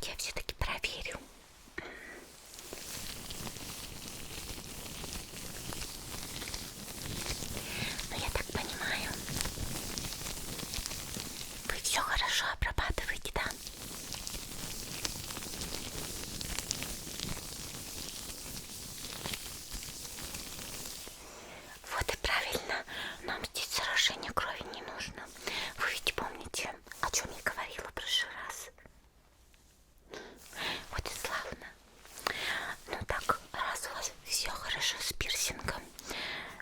давайте я все-таки проверю. Но я так понимаю, вы все хорошо обрабатываете, да? Вот и правильно, нам здесь заражение крови не нужно. Вы ведь помните, о чем я говорила в прошлый раз? Вот и славно. Ну так, раз у вас все хорошо с пирсингом,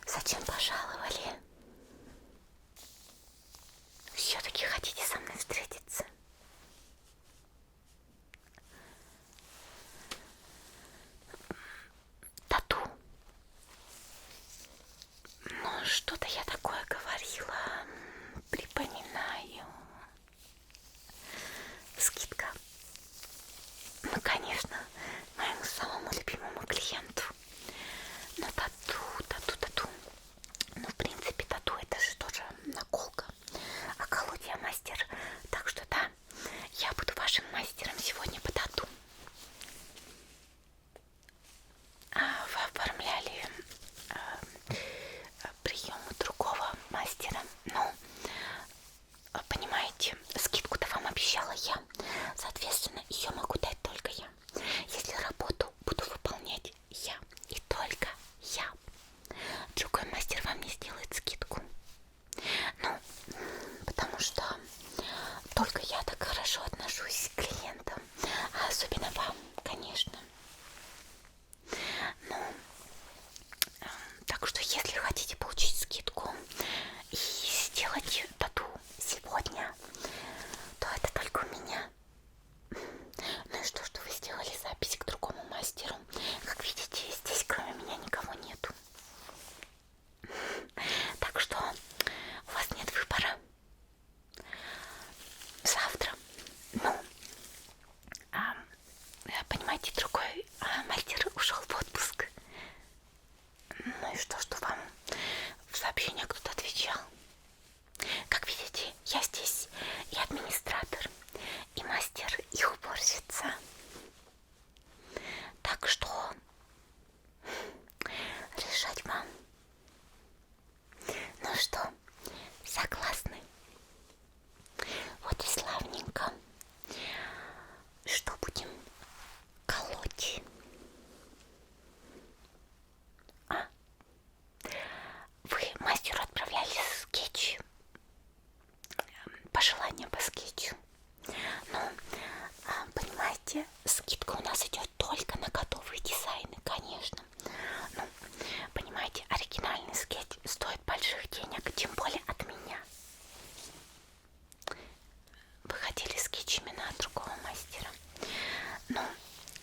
зачем пожаловали? Все-таки хотите со мной встретиться? Тату. Ну, что-то я такое говорила. Припоминаю. Скидка. Ну, конечно, моему самому любимому клиенту. Но тату. Ну, в принципе, тату это же тоже наколка. А колоть я мастер. Так что да, я буду вашим мастером сегодня по тату. А вы оформляли прием у другого мастера? Ну, понимаете, скидку-то вам обещала я. Соответственно, ее могу дать только я. Если работу буду выполнять я и только я, другой мастер вам не сделает скидку. Ну, потому что только я так хорошо отношусь к клиентам, а особенно вам, конечно. Ну, так что если хотите получить скидку и сделать тату сегодня, то это только у меня. Ну и что вы сделали запись к другому мастеру? Как видите, здесь кроме меня никого нету. Так что у вас нет выбора. Завтра, ну, понимаете, другой мастер ушел в отпуск. Ну и что вам в сообщениях кто-то отвечал? Как видите, я здесь и администратор, и мастер, и уборщица. Так что решать вам. Ну что, согласны? Вот и славненько. Что будем колоть? Вы мастеру отправляли скетч, пожелания по скетчу. Ну, понимаете, скидка у нас идет только на готовые дизайны, конечно. Ну, понимаете, оригинальный скетч стоит больших денег, тем более от меня. Вы хотели скетч именно от другого мастера. Ну,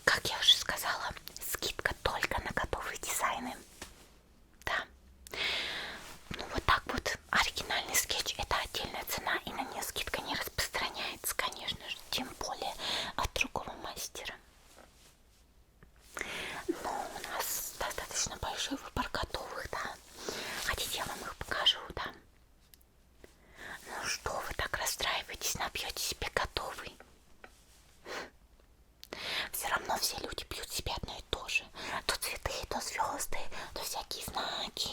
как я уже сказала, скидка только на готовые дизайны. Да. Ну вот так вот, оригинальный скетч это отдельная цена, и на нее скидка не распространяется, конечно же, тем более от другого мастера. Ну, у нас достаточно большой выбор готовых, да. Хотите, я вам их покажу, да? Ну что вы так расстраиваетесь, набьете себе готовый? Все равно все люди пьют себе одно и то же. То цветы, то звезды, то всякие знаки,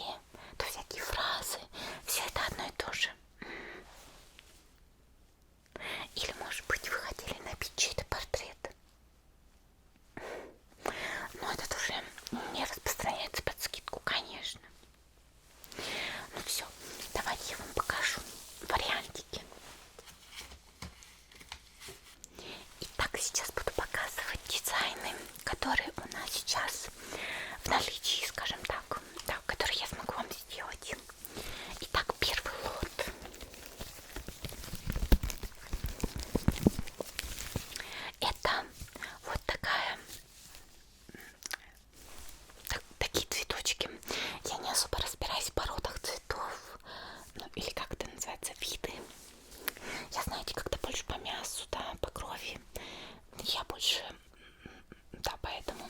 то всякие фразы. Все это одно и то же. Или, может быть, вы хотели набить чей-то портрет? Но это тоже не распространяется под скидку, конечно. Ну все, давайте я вам покажу вариантики. Итак, сейчас буду показывать дизайны, которые у нас сейчас в наличии, скажем так, да, которые я смогу вам сделать. Итак, первый лот. Это вот такие цветочки. Я не особо разбираюсь в породах цветов, ну, или как это называется, виды. Я, знаете, как-то больше по мясу, да, по крови. Я больше, да, поэтому.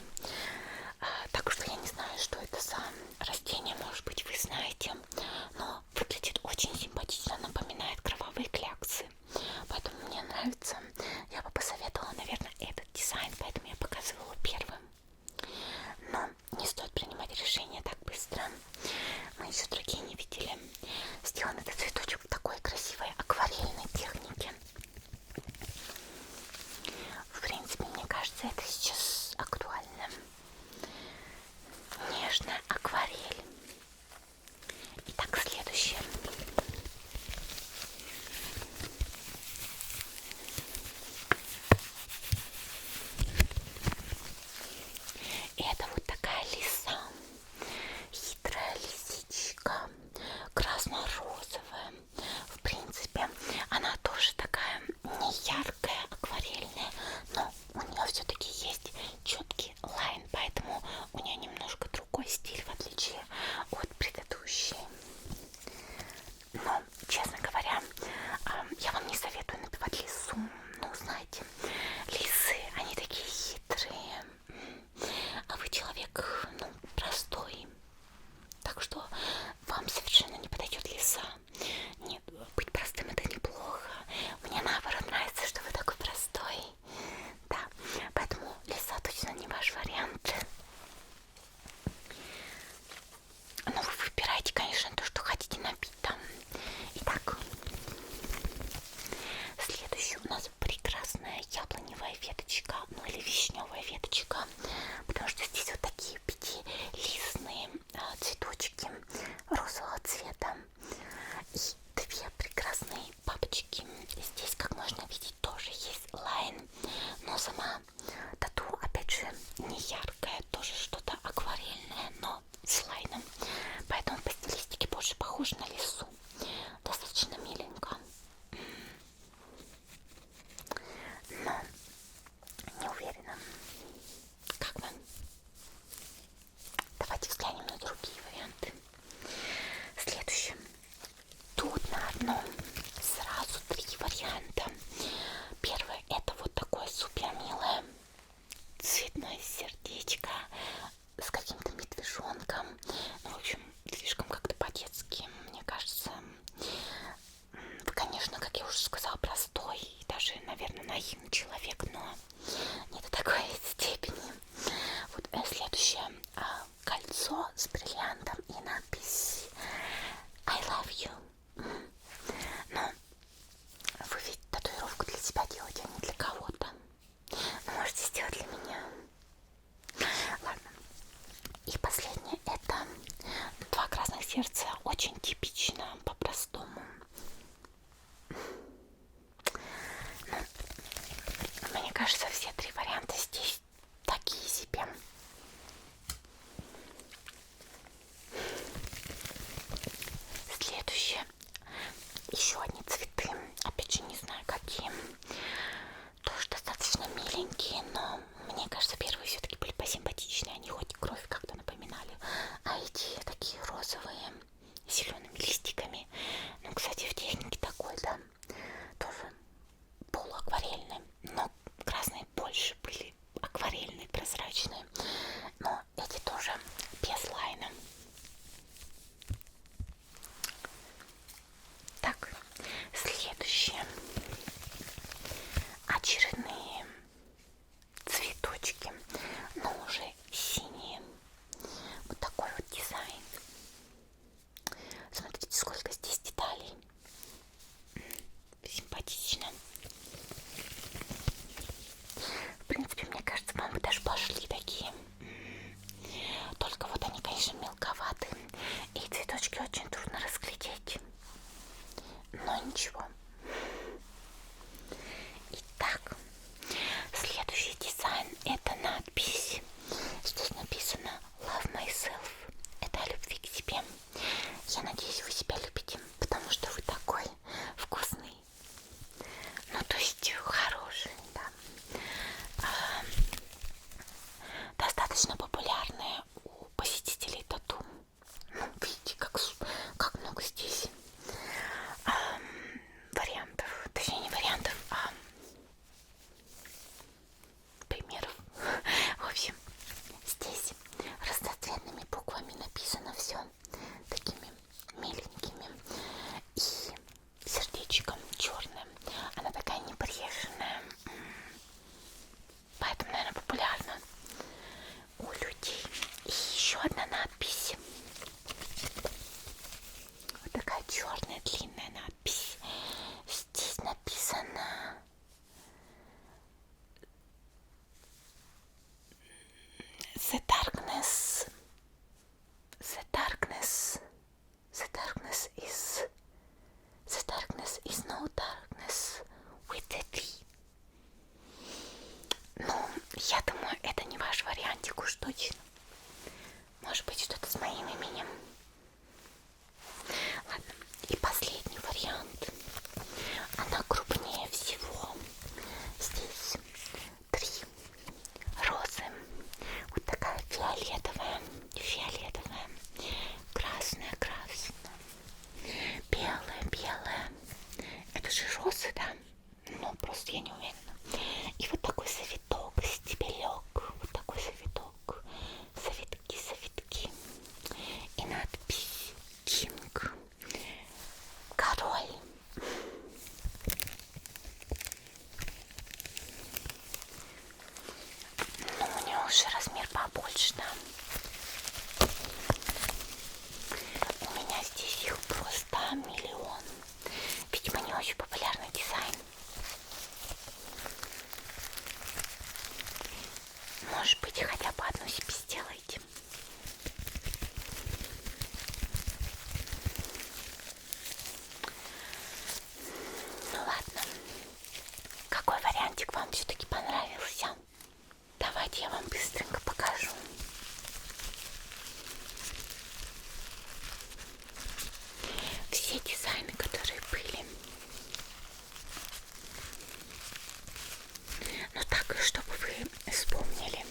Так что я не знаю, что это за растение, может быть, вы знаете, но выглядит очень симпатично, напоминает кровавые кляксы. Поэтому мне нравится. Я бы посоветовала, наверное, этот человек, но не до такой степени. Вот следующее кольцо с бриллиантом и надпись I love you. Но вы ведь татуировку для себя делаете, а не для кого-то. Можете сделать для меня. Ладно. И последнее это 2 красных сердца. Очень типично, по-простому. Ну, мне кажется, все 3 варианта здесь такие себе. Следующее. Еще одни цветы. Опять же, не знаю какие. Тоже достаточно миленькие, но мне кажется, первые все-таки были посимпатичнее. Они хоть кровь как-то напоминали. А эти такие розовые, с зелеными листиками. Ну, кстати, в технике такой, да, тоже полуакварельный. Но красные больше были акварельные, прозрачные. Но эти тоже без лайна. Так, следующее. Очередные цветочки, но уже синие. Вот такой вот дизайн. Смотрите, сколько здесь деталей. Симпатично. В принципе, мне кажется, вам бы даже пошли такие. Только вот они, конечно, мелковаты. И цветочки очень трудно разглядеть. Но ничего. Итак, следующий дизайн это надпись. Здесь написано Love myself. Это о любви к себе. Я надеюсь, вы себя любите, потому что вы такой вкусный. Ну, то есть хороший, да. Достаточно популярная у посетителей тату. Ну, видите, как много здесь вариантов. Точнее, не вариантов, а примеров. В общем, здесь разноцветными буквами написано все такими миленькими и сердечком черным. Она такая небрежная, поэтому, наверное, популярна у людей. И еще одна надпись. Вот такая черная длинная надпись. Здесь написано The darkness is no darkness with the tree. Ну, я думаю, это не ваш вариантик уж точно. Может быть, что-то с моим именем. Ладно, и последний вариант. Она крупнее всего. Здесь 3 розы. Вот такая фиолетовая, красная, белая. Это же розы, да? Ну, просто я не уверена. И вот такой завиток, стебелек. Вот такой завиток. Завитки. И надпись King. Король. Ну, у нее уже размер побольше, да. У меня здесь их просто миллион. Видимо, не очень популярный дизайн. Может быть, хотя бы одну себе сделайте. Ну ладно. Какой вариантик вам все-таки понравился? Давайте я вам быстренько покажу. Все дизайны, которые были. Ну так, чтобы вы вспомнили.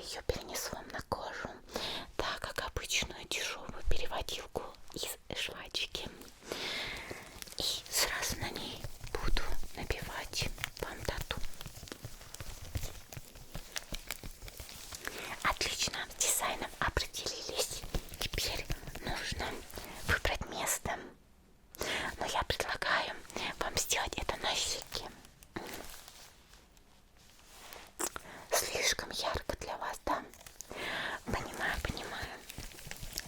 ее перенесу вам на кожу, так как обычную дешевую переводилку из жвачки. И сразу на ней буду набивать вам тату. Отлично, с дизайном определились. Теперь нужно выбрать место. Но я предлагаю вам сделать это на щеке. Слишком ярко для вас, да? Понимаю, понимаю.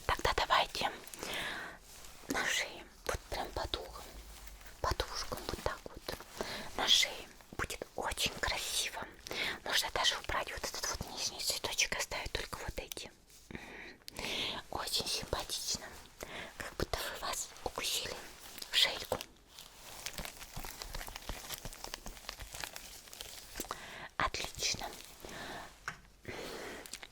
Тогда давайте на шее, вот прям под ухом, под ушком, вот так вот, на шее. Будет очень красиво. Можно даже убрать вот этот вот нижний цветочек, оставить только вот эти. Очень симпатично. Как будто вы вас укусили в шейку. Отлично.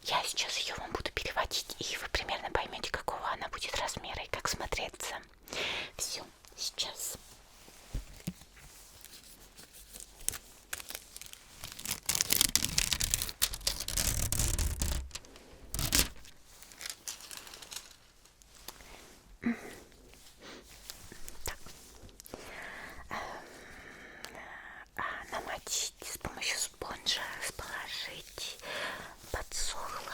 Я сейчас ее вам буду переводить, и вы примерно поймете, какого она будет размера и как смотреться. Все, сейчас. Намочить с помощью спонжа, расположить, подсохло.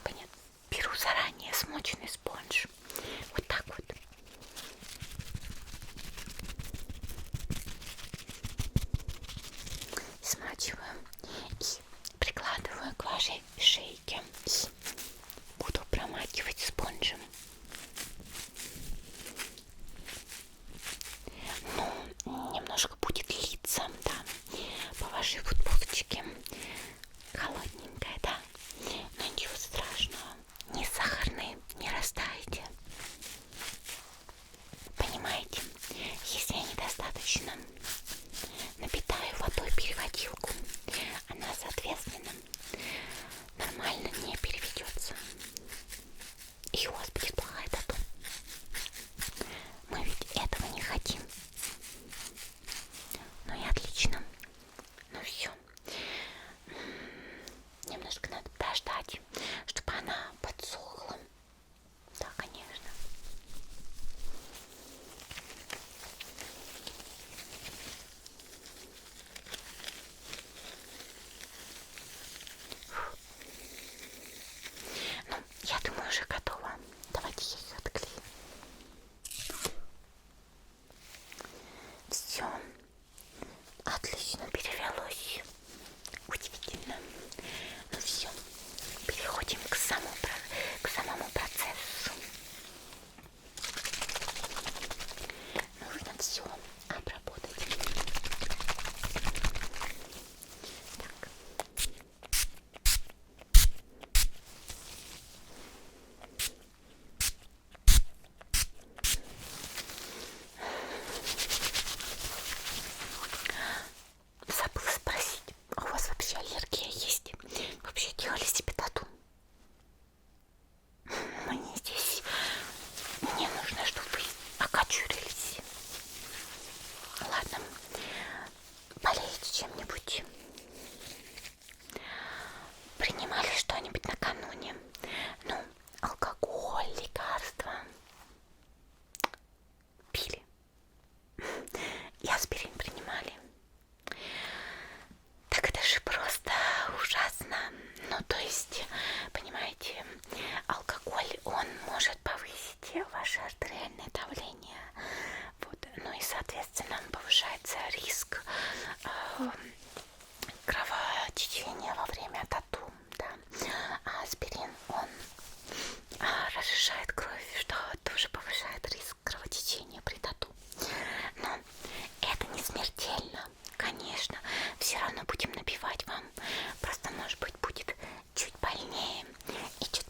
Понятно. Беру заранее смоченный спонж. Вот так вот. Смачиваю и прикладываю к вашей шейке. И буду промакивать спонжем. Ну, немножко будет литься, да, по вашей футболочке. Холодненькая, да, но ничего страшного. Не сахарный, не растаете. Понимаете, если я недостаточно напитаю водой переводилку, она, соответственно, нормально не переведется. И у вас будет плохая тату. Мы ведь этого не хотим. Ну и отлично. Ну все. Немножко надо подождать, чтобы она подсохла. Да, конечно. Ну, я думаю, уже готова. Давайте я ее отклею. Все. Отлично перевелось. Удивительно. Ну все. Переходим к самому процессу. Нужно все обработать. Так. Забыла спросить, а у вас вообще аллергия есть? Вообще делали себе тату? Мне здесь не нужно, чтобы вы окочурились. Ладно, болеете чем-нибудь? Принимали что-нибудь накануне? Ну, алкоголь, лекарства? Пили? И аспирин принимали? Так это же просто ужасно. Ну, то есть, понимаете, алкоголь, он может повысить ваше артериальное давление. Вот. Ну и, соответственно, повышается риск кровотечения во время тату. Да. А аспирин, он разжижает кровь, что тоже повышает риск кровотечения при тату. Но это не смертельно, конечно. Все равно будем набивать вам. Просто, может быть, будет чуть больнее и чуть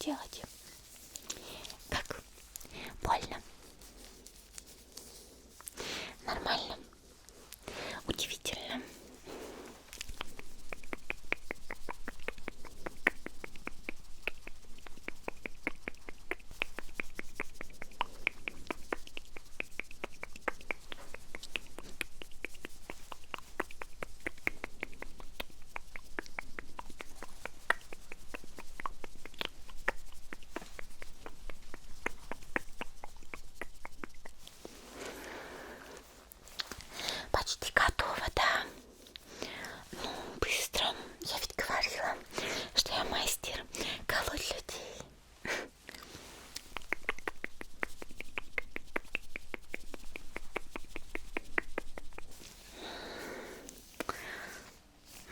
делать? Как? Больно? Нормально? Удивительно. Почти готово, да. Ну, быстро. Я ведь говорила, что я мастер колоть людей.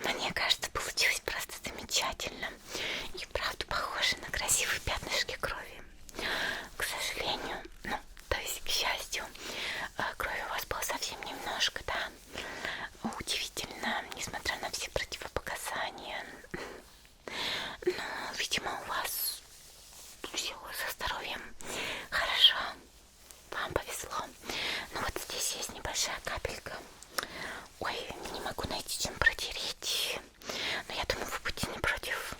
Мне кажется, получилось просто замечательно. И правда похоже на красивые пятнышки крови. К сожалению, ну, то есть, к счастью, крови у вас было совсем немножко, да. Удивительно, несмотря на все противопоказания. Но, видимо, у вас все со здоровьем хорошо. Вам повезло. Ну вот здесь есть небольшая капелька. Ой, не могу найти, чем протереть. Но я думаю, вы будете не против.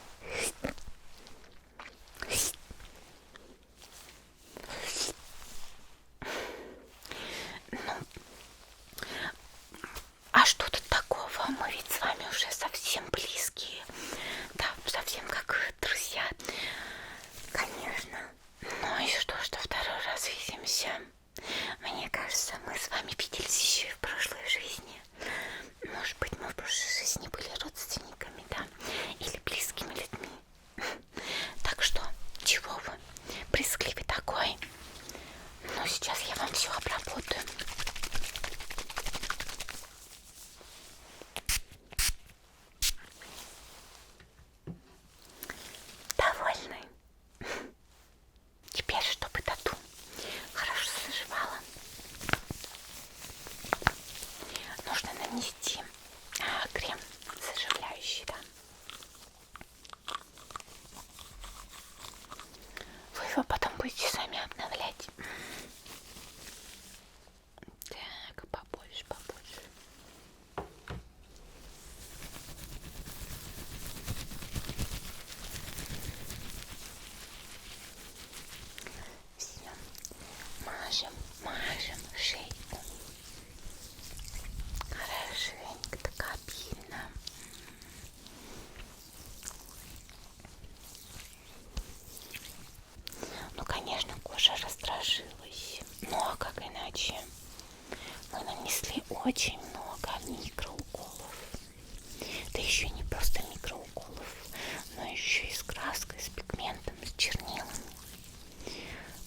Ну, а что тут такого? Мы ведь с вами уже совсем близкие. Да, совсем как друзья. Конечно. Ну и что второй раз видимся? Мне кажется, мы с вами виделись еще и в прошлой жизни. Может быть, мы в прошлой жизни были родственниками, да? Или близкими людьми. Так что, чего вы? Брезгливый такой. Ну, сейчас я вам все обработаю. Довольны? Теперь, чтобы тату хорошо заживала, нужно нанести крем заживляющий, да. Вы его потом будете сами обновлять. Так, побольше. Все. Мажем шейку. Хорошенько, так обильно. Ну, конечно, кожа раздражилась. Ну, а как иначе? Мы нанесли очень много микроуколов. Да еще не просто микроуколов, но еще и с краской, с пигментом, с чернилами.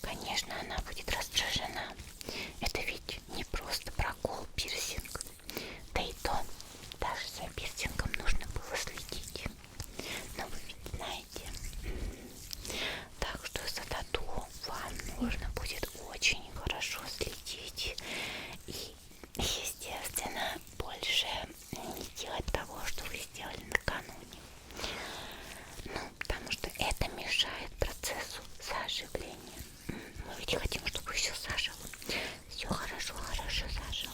Конечно, она будет раздражена. Это ведь не просто прокол, пирсинг. Да и то, даже за пирсингом нужно было следить. Но вы ведь знаете. Так что за тату вам нужно будет очень хорошо следить. И, естественно, больше не делать того, что вы сделали накануне. Ну, потому что это мешает процессу заживления. Мы ведь хотим, чтобы все зажило. Все хорошо зажило.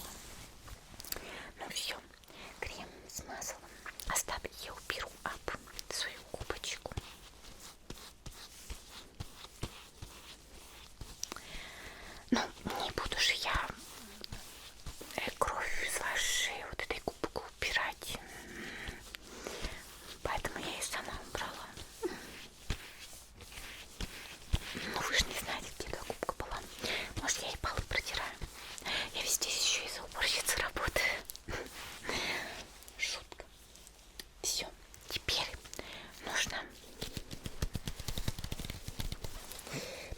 Ну все, крем смазала. Остатки я уберу об свою губочку. Ну, не буду же я кровь из вашей вот этой губки убирать. Поэтому я и сама убрала. Ну, вы же не знаете, где эта губка была. Может, я и полы протираю. Я ведь здесь еще и за уборщицей работаю. Шутка. Все, теперь нужно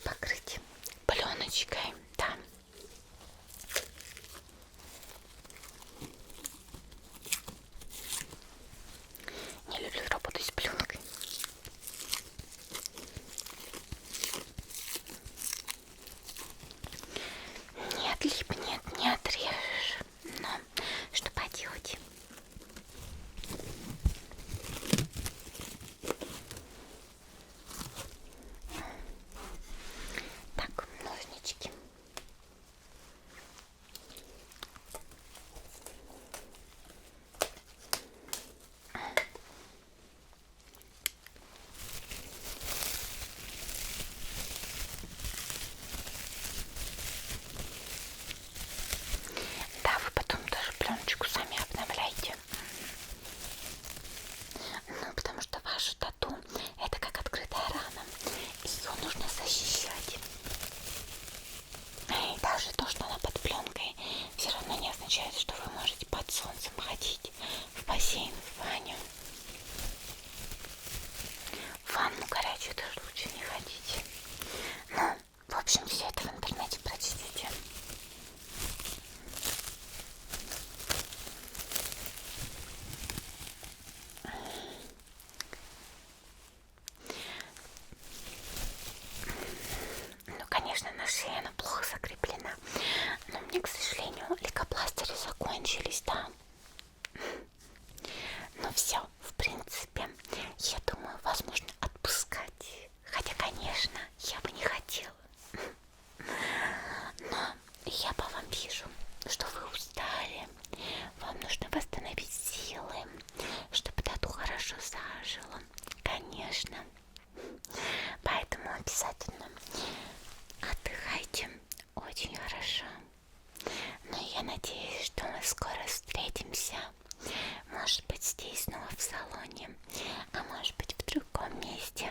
покрыть пленочкой, да. Не люблю работать с пленкой. Не отлипнет, не отрежешь. Но что поделать? в принципе, я думаю, вас можно отпускать. Хотя, конечно, я бы не хотела. Но я по вам вижу, что вы устали. Вам нужно восстановить силы, чтобы тату хорошо зажило. Конечно. Поэтому обязательно отдыхайте очень хорошо. Но я надеюсь, что мы скоро встретимся. Может быть, здесь снова в салоне, а может быть в другом месте.